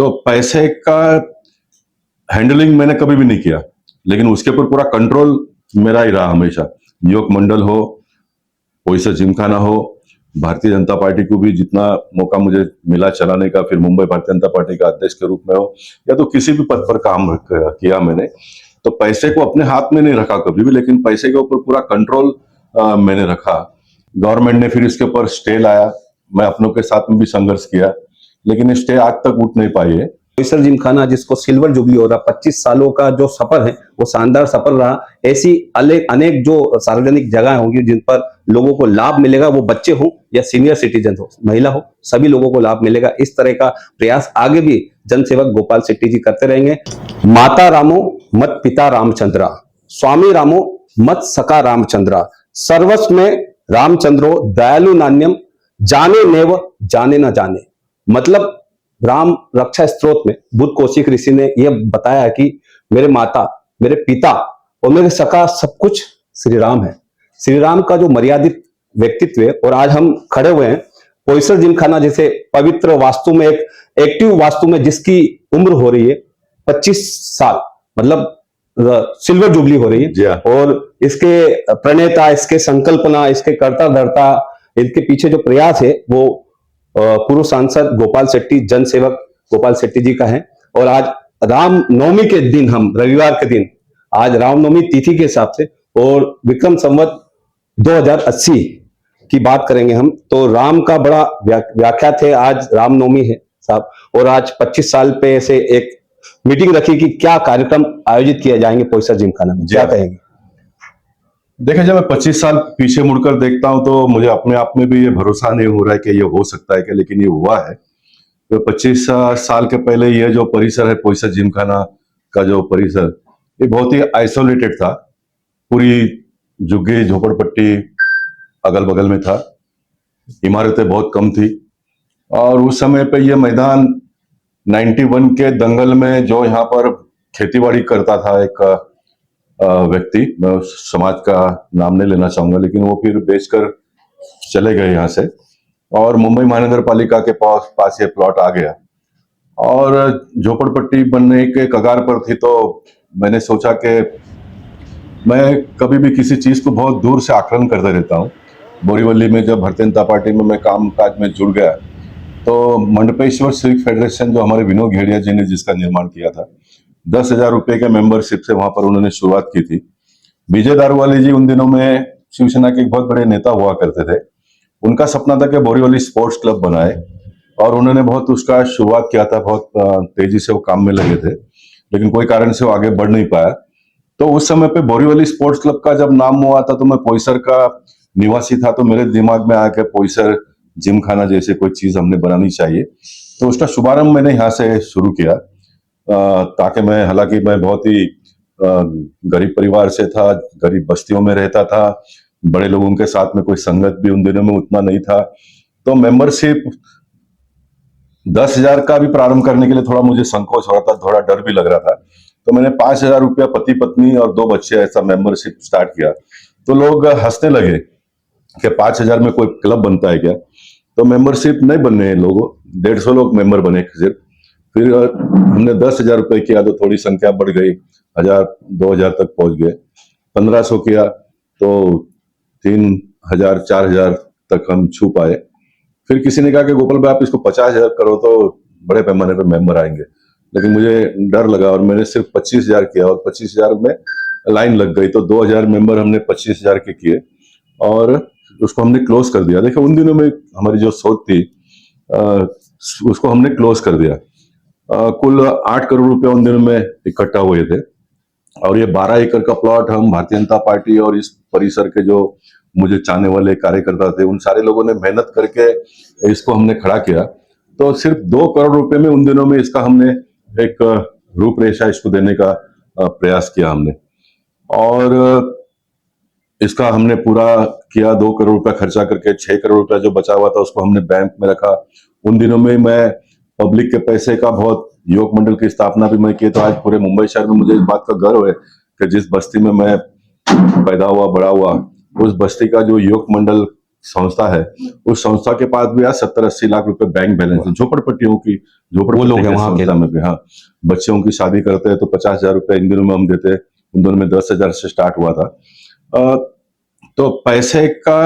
तो पैसे का हैंडलिंग मैंने कभी भी नहीं किया, लेकिन उसके ऊपर पूरा कंट्रोल मेरा ही रहा हमेशा। युवक मंडल हो, बोईसर जिमखाना हो, भारतीय जनता पार्टी को भी जितना मौका मुझे मिला चलाने का, फिर मुंबई भारतीय जनता पार्टी का अध्यक्ष के रूप में हो, या तो किसी भी पद पर काम किया मैंने, तो पैसे को अपने हाथ में नहीं रखा कभी भी, लेकिन पैसे के ऊपर पूरा कंट्रोल मैंने रखा। गवर्नमेंट ने फिर इसके ऊपर स्टे लाया, मैं अपनों के साथ में भी संघर्ष किया, लेकिन स्टे आज तक उठ नहीं पाई है। बोईसर जिमखाना जिसको सिल्वर जुबली हो रहा, 25 सालों का जो सफर है वो शानदार सफर रहा। ऐसी अनेक जो सार्वजनिक जगह होंगी जिन पर लोगों को लाभ मिलेगा, वो बच्चे हो या सीनियर सिटीजन हो, महिला हो, सभी लोगों को लाभ मिलेगा। इस तरह का प्रयास आगे भी जनसेवक गोपाल शेट्टी जी करते रहेंगे। माता रामो मत पिता रामचंद्रा, स्वामी रामो मत सका रामचंद्रा, सर्वस्व में रामचंद्रो दयालु नान्यम, जाने नेव जाने न जाने। मतलब राम रक्षा स्त्रोत में बुद्ध कौशिक ऋषि ने यह बताया कि मेरे माता, मेरे पिता और मेरे सखा सब कुछ श्री राम है। श्री राम का जो मर्यादित व्यक्तित्व है, और आज हम खड़े हुए हैं बोईसर जिमखाना जैसे पवित्र वास्तु में, एक एक्टिव वास्तु में, जिसकी उम्र हो रही है 25 साल, मतलब सिल्वर जुबली हो रही है। और इसके प्रणेता, इसके संकल्पना, इसके कर्ता धर्ता, इनके पीछे जो प्रयास है वो पूर्व सांसद गोपाल शेट्टी, जनसेवक गोपाल शेट्टी जी का है। और आज रामनवमी के दिन, हम रविवार के दिन, आज रामनवमी तिथि के हिसाब से और विक्रम संवत 2080 की बात करेंगे हम, तो राम का बड़ा व्याख्यात है। आज रामनवमी है साहब, और आज 25 साल पे से एक मीटिंग रखी कि क्या कार्यक्रम आयोजित किए जाएंगे बोईसर जिमखाना में, क्या कहेंगे? देखिए, जब मैं 25 साल पीछे मुड़कर देखता हूं तो मुझे अपने आप में भी ये भरोसा नहीं हो रहा है कि ये हो सकता है कि, लेकिन ये हुआ है। तो 25 साल के पहले ये जो परिसर है बोईसर जिमखाना का जो परिसर, ये बहुत ही आइसोलेटेड था। पूरी झुग्गी झोपड़पट्टी अगल बगल में था, इमारतें बहुत कम थी। और उस समय पे ये मैदान 91 के दंगल में जो यहाँ पर खेतीबाड़ी करता था एक व्यक्ति, मैं उस समाज का नाम नहीं लेना चाहूंगा, लेकिन वो फिर बेचकर चले गए यहाँ से, और मुंबई महानगर पालिका के पास ये प्लॉट आ गया और झोपड़पट्टी बनने के कगार पर थी। तो मैंने सोचा कि मैं कभी भी किसी चीज को बहुत दूर से आकलन करते रहता हूँ। बोरीवली में जब भारतीय जनता पार्टी में मैं कामकाज में जुड़ गया, तो मंडपेश्वर सिविक फेडरेशन जो हमारे विनोद घेड़िया जी ने जिसका निर्माण किया था, 10,000 रुपए के मेंबरशिप से वहां पर उन्होंने शुरुआत की थी। विजय दारूवाले जी उन दिनों में शिवसेना के एक बहुत बड़े नेता हुआ करते थे। उनका सपना था कि बोरीवली स्पोर्ट्स क्लब बनाए, और उन्होंने बहुत उसका शुरुआत किया था, बहुत तेजी से वो काम में लगे थे, लेकिन कोई कारण से वो आगे बढ़ नहीं पाया। तो उस समय पे बोरीवली स्पोर्ट्स क्लब का जब नाम हुआ था, तो मैं बोईसर का निवासी था, तो मेरे दिमाग में आया कि बोईसर जिमखाना जैसे कोई चीज हमने बनानी चाहिए। तो उसका शुभारंभ मैंने यहाँ से शुरू किया, ताकि हालांकि मैं बहुत ही गरीब परिवार से था, गरीब बस्तियों में रहता था, बड़े लोगों के साथ में कोई संगत भी उन दिनों में उतना नहीं था। तो मेंबरशिप 10,000 का भी प्रारंभ करने के लिए थोड़ा मुझे संकोच हो रहा था, थोड़ा डर भी लग रहा था। तो मैंने 5,000 रुपया पति पत्नी और 2 बच्चे ऐसा मेंबरशिप स्टार्ट किया। तो लोग हंसने लगे कि 5,000 में कोई क्लब बनता है क्या? तो मेंबरशिप नहीं बनने लोगों, 150 लोग मेंबर बने सिर्फ। फिर हमने 10,000 रुपए किया तो थोड़ी संख्या बढ़ गई, 1,000 2,000 तक पहुंच गए। 1,500 किया तो 3,000 4,000 तक हम छू पाए। फिर किसी ने कहा कि गोपाल भाई आप इसको 50,000 करो तो बड़े पैमाने पर मेंबर आएंगे, लेकिन मुझे डर लगा और मैंने सिर्फ 25,000 किया, और 25,000 में लाइन लग गई। तो 2,000 मेंबर हमने 25,000 के किए और उसको हमने क्लोज कर दिया। देखिए, उन दिनों में हमारी जो सोच थी उसको हमने क्लोज कर दिया। कुल 8 करोड़ रुपए उन दिनों में इकट्ठा हुए थे, और ये 12 एकड़ का प्लॉट हम भारतीय जनता पार्टी और इस परिसर के जो मुझे चाहने वाले कार्यकर्ता थे, उन सारे लोगों ने मेहनत करके इसको हमने खड़ा किया। तो सिर्फ 2 करोड़ रुपए में उन दिनों में इसका हमने एक रूपरेखा इसको देने का प्रयास किया हमने, और इसका हमने पूरा किया। 2 करोड़ रुपया खर्चा करके 6 करोड़ रुपया जो बचा हुआ था उसको हमने बैंक में रखा। उन दिनों में मैं पब्लिक के पैसे का बहुत, युवक मंडल की स्थापना भी मैं की। तो आज पूरे मुंबई शहर में मुझे इस बात का गर्व है कि जिस बस्ती में मैं पैदा हुआ बड़ा हुआ, उस बस्ती का जो युवक मंडल संस्था है, उस संस्था के पास भी आज 70-80 लाख रुपए बैंक बैलेंस है। झोपड़पट्टियों की वो लोग हैं वहाँ के। संस्था में भी, हाँ, बच्चों की शादी करते हैं तो 50,000 रुपए इन दिनों में हम देते हैं, उन दिनों में 10,000 से स्टार्ट हुआ था। तो पैसे का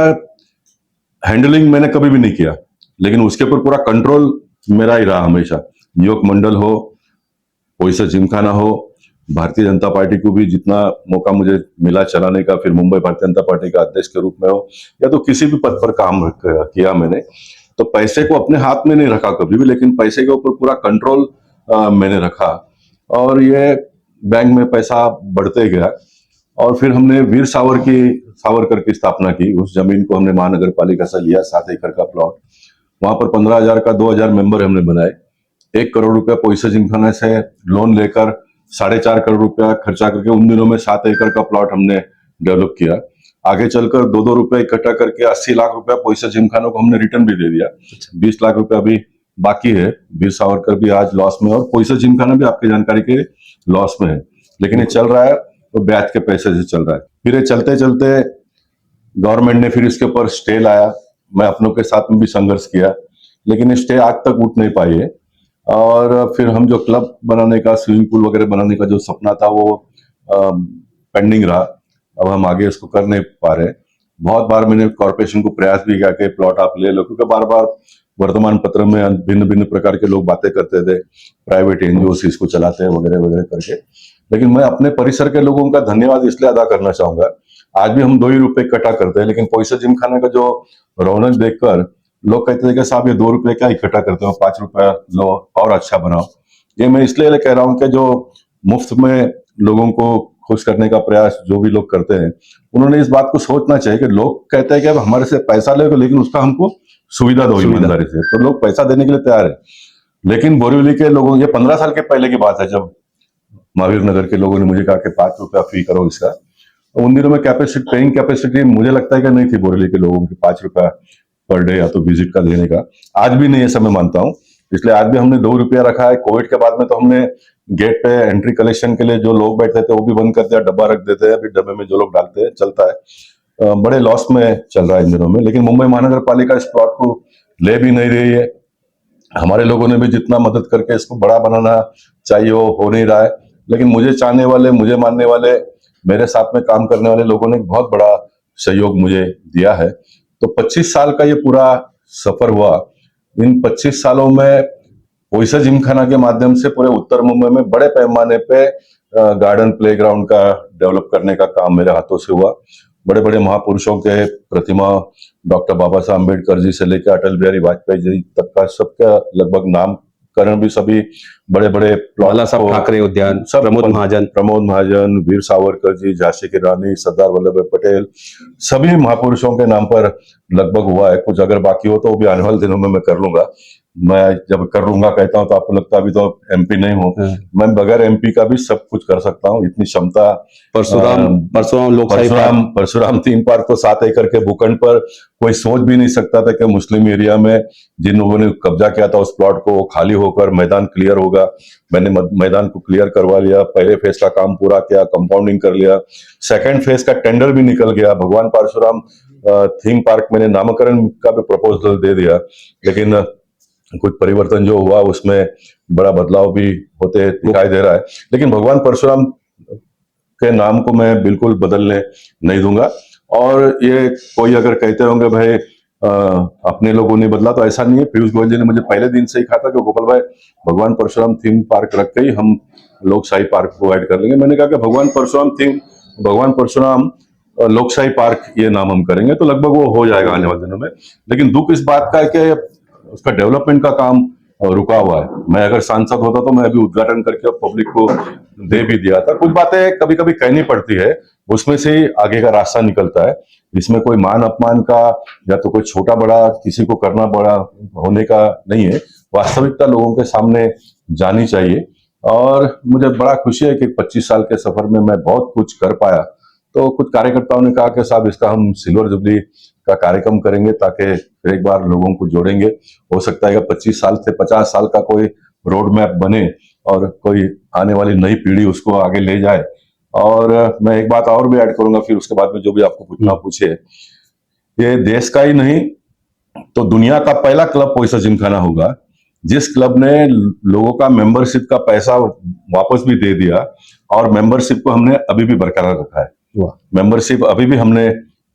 हैंडलिंग मैंने कभी भी नहीं किया, लेकिन उसके ऊपर पूरा कंट्रोल मेरा ही रहा हमेशा। युवक मंडल हो, कोई सा जिमखाना हो, भारतीय जनता पार्टी को भी जितना मौका मुझे मिला चलाने का, फिर मुंबई भारतीय जनता पार्टी का अध्यक्ष के रूप में हो, या तो किसी भी पद पर काम किया मैंने, तो पैसे को अपने हाथ में नहीं रखा कभी भी, लेकिन पैसे के ऊपर पूरा कंट्रोल मैंने रखा। और ये बैंक में पैसा बढ़ते गया, और फिर हमने वीर सावरकर की स्थापना की। उस जमीन को हमने महानगर पालिका से लिया, 7 एकड़ का प्लॉट, वहां पर 15,000 का 2,000 मेंबर हमने बनाए। 1 करोड़ रुपया पैसे जिमखाना से लोन लेकर 4.5 करोड़ रुपया खर्चा करके उन दिनों में 7 एकड़ का प्लॉट हमने डेवलप किया। आगे चलकर 2-2 रुपए इकट्ठा करके 80 लाख रुपया पैसे जिमखानों को हमने रिटर्न भी दे दिया। 20 लाख रुपया अभी बाकी है। वीर सावरकर भी आज लॉस में, और पैसे जिमखाना भी आपकी जानकारी के लॉस में है, लेकिन ये चल रहा है तो ब्याज के पैसे से चल रहा है। फिर ये चलते चलते गवर्नमेंट ने फिर इसके ऊपर स्टे लाया। मैं अपनों के साथ में भी संघर्ष किया, लेकिन ये स्टे आज तक उठ नहीं पाई है। और फिर हम जो क्लब बनाने का, स्विमिंग पूल वगैरह बनाने का जो सपना था, वो पेंडिंग रहा। अब हम आगे इसको कर नहीं पा रहे। बहुत बार मैंने कॉर्पोरेशन को प्रयास भी किया कि प्लॉट आप ले लो, क्योंकि बार बार वर्तमान पत्र में भिन्न भिन्न प्रकार के लोग बातें करते थे, प्राइवेट एनजीओ इसको चलाते हैं वगैरह वगैरह करके। लेकिन मैं अपने परिसर के लोगों का धन्यवाद इसलिए अदा करना चाहूंगा, आज भी हम 2 ही रुपए इकट्ठा करते हैं, लेकिन पैसे जिमखाना का जो रौनक देखकर लोग कहते थे कि साहब ये 2 रुपए क्या इकट्ठा करते हो, 5 रुपया लो और अच्छा बनाओ। ये मैं इसलिए कह रहा हूँ कि जो मुफ्त में लोगों को खुश करने का प्रयास जो भी लोग करते हैं, उन्होंने इस बात को सोचना चाहिए कि लोग कहते हैं कि अब हमारे से पैसा ले, लेकिन उसका हमको सुविधा दो ईमानदारी से। तो लोग पैसा देने के लिए तैयार है, लेकिन बोरीवली के लोगों, ये 15 साल के पहले की बात है, जब महावीर नगर के लोगों ने मुझे कहा कि 5 रुपया फी करो इसका, तो उन दिनों में पेइंग कैपेसिटी मुझे लगता है कि नहीं थी बोरीवली के लोगों की 5 रुपया पर डे या तो विजिट का देने का। आज भी नहीं, ऐसा मैं मानता हूँ, इसलिए आज भी हमने 2 रुपया रखा है। कोविड के बाद में तो हमने गेट पे एंट्री कलेक्शन के लिए जो लोग बैठते थे वो भी बंद कर दिया, डब्बा रख देते हैं, फिर डब्बे में जो लोग डालते हैं चलता है। बड़े लॉस में चल रहा है इन दिनों में, लेकिन मुंबई महानगर पालिका इस प्लॉट को ले भी नहीं रही है। हमारे लोगों ने भी जितना मदद करके इसको बड़ा बनाना चाहिए वो हो नहीं रहा है, लेकिन मुझे चाहने वाले, मुझे मानने वाले, मेरे साथ में काम करने वाले लोगों ने बहुत बड़ा सहयोग मुझे दिया है। तो 25 साल का ये पूरा सफर हुआ। इन 25 सालों में ओइसा जिमखाना के माध्यम से पूरे उत्तर मुंबई में बड़े पैमाने पे गार्डन, प्लेग्राउंड का डेवलप करने का काम मेरे हाथों से हुआ। बड़े बड़े महापुरुषों के प्रतिमा, डॉक्टर बाबा साहब अम्बेडकर जी से लेकर अटल बिहारी वाजपेयी जी तक का सबका लगभग नामकरण भी सभी बड़े बड़े लाला साहब ठाकरे उद्यान, प्रमोद महाजन, वीर सावरकर जी, झांसी की रानी, सरदार वल्लभ भाई पटेल, सभी महापुरुषों के नाम पर लगभग हुआ है। कुछ अगर बाकी हो तो वो भी आने वाले दिनों में मैं कर लूंगा। मैं जब कर लूंगा कहता हूं तो आपको लगता है अभी तो एमपी नहीं हूं, मैं बगैर एमपी का भी सब कुछ कर सकता हूं, इतनी क्षमता। परशुराम थीम पार्क तो 7 एकड़ के भूखंड पर कोई सोच भी नहीं सकता था कि मुस्लिम एरिया में जिन लोगों ने कब्जा किया था उस प्लॉट को खाली होकर मैदान क्लियर होगा। मैंने मैदान को क्लियर करवा लिया, पहले फेज का काम पूरा किया, कंपाउंडिंग कर लिया, सेकंड फेज का टेंडर भी निकल गया। भगवान परशुराम थीम पार्क मैंने नामकरण का भी प्रपोजल दे दिया, लेकिन कुछ परिवर्तन जो हुआ उसमें बड़ा बदलाव भी होते दिखाई दे रहा है। लेकिन भगवान परशुराम के नाम को मैं बिल्कुल बदलने नहीं दूंगा। और ये कोई अगर कहते होंगे भाई अपने लोगों ने बदला, तो ऐसा नहीं है। पीयूष गोयल जी ने मुझे पहले दिन से ही कहा था कि गोपाल भाई भगवान परशुराम थीम पार्क रख के ही हम लोकशाही पार्क प्रोवाइड कर लेंगे। मैंने कहा कि भगवान परशुराम लोकशाही पार्क ये नाम हम करेंगे, तो लगभग वो हो जाएगा आने वाले दिनों में। लेकिन दुख इस बात का है कि उसका डेवलपमेंट का काम रुका हुआ है। मैं अगर सांसद होता तो मैं अभी उद्घाटन करके पब्लिक को दे भी दिया था। कुछ बातें कभी कभी कहनी पड़ती है, उसमें से ही आगे का रास्ता निकलता है। इसमें कोई मान अपमान का या तो कोई छोटा बड़ा किसी को करना बड़ा होने का नहीं है। वास्तविकता लोगों के सामने जानी चाहिए। और मुझे बड़ा खुशी है कि 25 साल के सफर में मैं बहुत कुछ कर पाया। तो कुछ कार्यकर्ताओं ने कहा कि साहब इसका हम सिल्वर जुबली का कार्यक्रम करेंगे, ताकि एक बार लोगों को जोड़ेंगे। हो सकता है कि 25 साल से 50 साल का कोई रोड मैप बने और कोई आने वाली नई पीढ़ी उसको आगे ले जाए। और मैं एक बात और भी ऐड करूंगा, फिर उसके बाद में जो भी आपको पूछना पूछे। ये देश का ही नहीं तो दुनिया का पहला क्लब पोइसर जिमखाना होगा जिस क्लब ने लोगों का मेंबरशिप का पैसा वापस भी दे दिया और मेंबरशिप को हमने अभी भी बरकरार रखा है। वाह। मेंबरशिप अभी भी हमने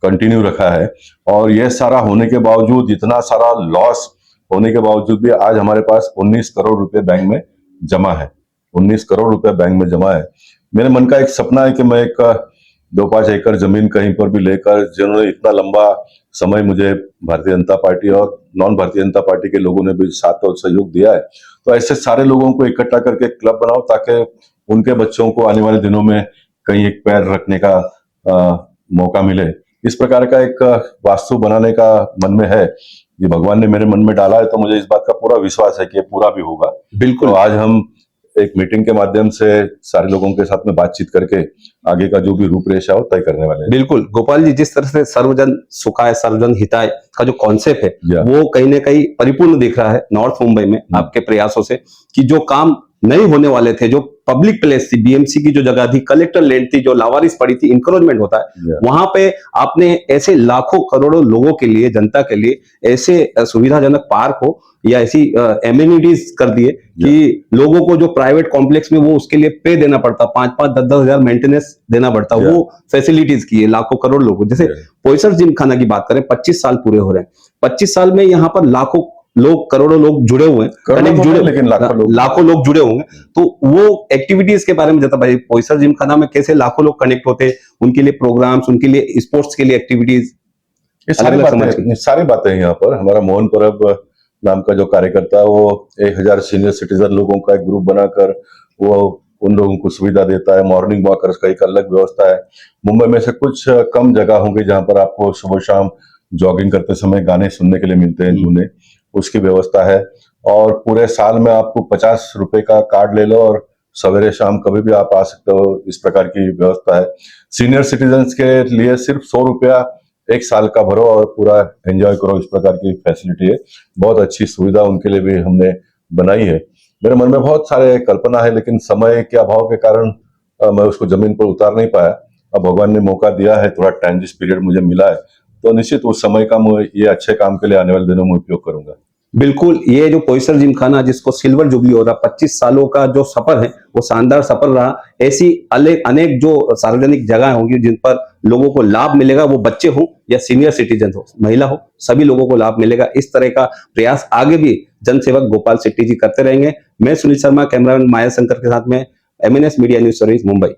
कंटिन्यू रखा है और यह सारा होने के बावजूद, इतना सारा लॉस होने के बावजूद भी आज हमारे पास 19 करोड़ रुपए बैंक में जमा है। 19 करोड़ रुपए बैंक में जमा है। मेरे मन का एक सपना है कि मैं एक 2-5 एकड़ जमीन कहीं पर भी लेकर, जिन्होंने इतना लंबा समय मुझे भारतीय जनता पार्टी और नॉन भारतीय जनता पार्टी के लोगों ने भी साथ और सहयोग दिया है, तो ऐसे सारे लोगों को इकट्ठा करके क्लब बनाओ ताकि उनके बच्चों को आने वाले दिनों में कहीं एक पैर रखने का मौका मिले। इस प्रकार का एक वास्तु बनाने का मन में है, ये भगवान ने मेरे मन में डाला है, तो मुझे इस बात का पूरा विश्वास है कि ये पूरा भी होगा। बिल्कुल। तो आज हम एक मीटिंग के माध्यम से सारे लोगों के साथ में बातचीत करके आगे का जो भी रूपरेखा हो तय करने वाले हैं। बिल्कुल गोपाल जी, जिस तरह से सर्वजन सुखाय सर्वजन हिताय का जो कॉन्सेप्ट है या। वो कहीं ना कहीं परिपूर्ण दिख रहा है नॉर्थ मुंबई में आपके प्रयासों से, कि जो काम नहीं होने वाले थे, जो पब्लिक प्लेस थी, बीएमसी की जो जगह थी, कलेक्टर लैंड थी, जो लावारिस पड़ी थी, इंक्रोचमेंट होता है, या। वहां पे आपने ऐसे लाखों करोड़ों लोगों के लिए, जनता के लिए ऐसे सुविधाजनक पार्क हो या ऐसी एमिनिटीज कर दिए कि लोगों को जो प्राइवेट कॉम्प्लेक्स में वो उसके लिए पे देना पड़ता, 5-5, 10-10 हजार मेंटेनेंस देना पड़ता, वो फैसिलिटीज की है लाखों करोड़ लोगों। जैसे पोइसर जिमखाना की बात करें, 25 साल पूरे हो रहे हैं, 25 साल में यहाँ पर लाखों लोग, करोड़ों लोग जुड़े हुए हैं, करोड़ों जुड़े, लेकिन लाखों लोग जुड़े होंगे। तो वो एक्टिविटीज के बारे में जता भाई, पोइसर जिमखाना में कैसे लाखों लोग कनेक्ट होते हैं, उनके लिए प्रोग्राम्स, उनके लिए स्पोर्ट्स के लिए एक्टिविटीज, ये सारी बातें यहाँ पर। हमारा मोहन परब नाम का जो कार्यकर्ता है वो 1000 सीनियर सिटीजन लोगों का एक ग्रुप बनाकर वो उन लोगों को सुविधा देता है। मॉर्निंग वॉकर्स का एक अलग व्यवस्था है। मुंबई में से कुछ कम जगह होंगी जहां पर आपको सुबह शाम जॉगिंग करते समय गाने सुनने के लिए मिलते हैं धुने, उसकी व्यवस्था है। और पूरे साल में आपको 50 रुपए का कार्ड ले लो और सवेरे शाम कभी भी आप आ सकते हो, इस प्रकार की व्यवस्था है। सीनियर सिटीजन्स के लिए सिर्फ 100 रुपया एक साल का भरो और पूरा एंजॉय करो, इस प्रकार की फैसिलिटी है। बहुत अच्छी सुविधा उनके लिए भी हमने बनाई है। मेरे मन में बहुत सारे कल्पना है, लेकिन समय के अभाव के कारण मैं उसको जमीन पर उतार नहीं पाया। अब भगवान ने मौका दिया है, थोड़ा ट्रांजिट पीरियड मुझे मिला है, तो निश्चित उस समय का मैं ये अच्छे काम के लिए आने वाले दिनों में उपयोग करूंगा। बिल्कुल। ये जो पोइसर जिमखाना जिसको सिल्वर जुबली हो रहा, 25 सालों का जो सफर है वो शानदार सफर रहा। ऐसी अनेक जो सार्वजनिक जगह होंगी जिन पर लोगों को लाभ मिलेगा, वो बच्चे हो या सीनियर सिटीजन हो, महिला हो, सभी लोगों को लाभ मिलेगा। इस तरह का प्रयास आगे भी जनसेवक गोपाल शेट्टी जी करते रहेंगे। मैं सुनील शर्मा, कैमरामैन माया शंकर के साथ में, MNS media news service, Mumbai.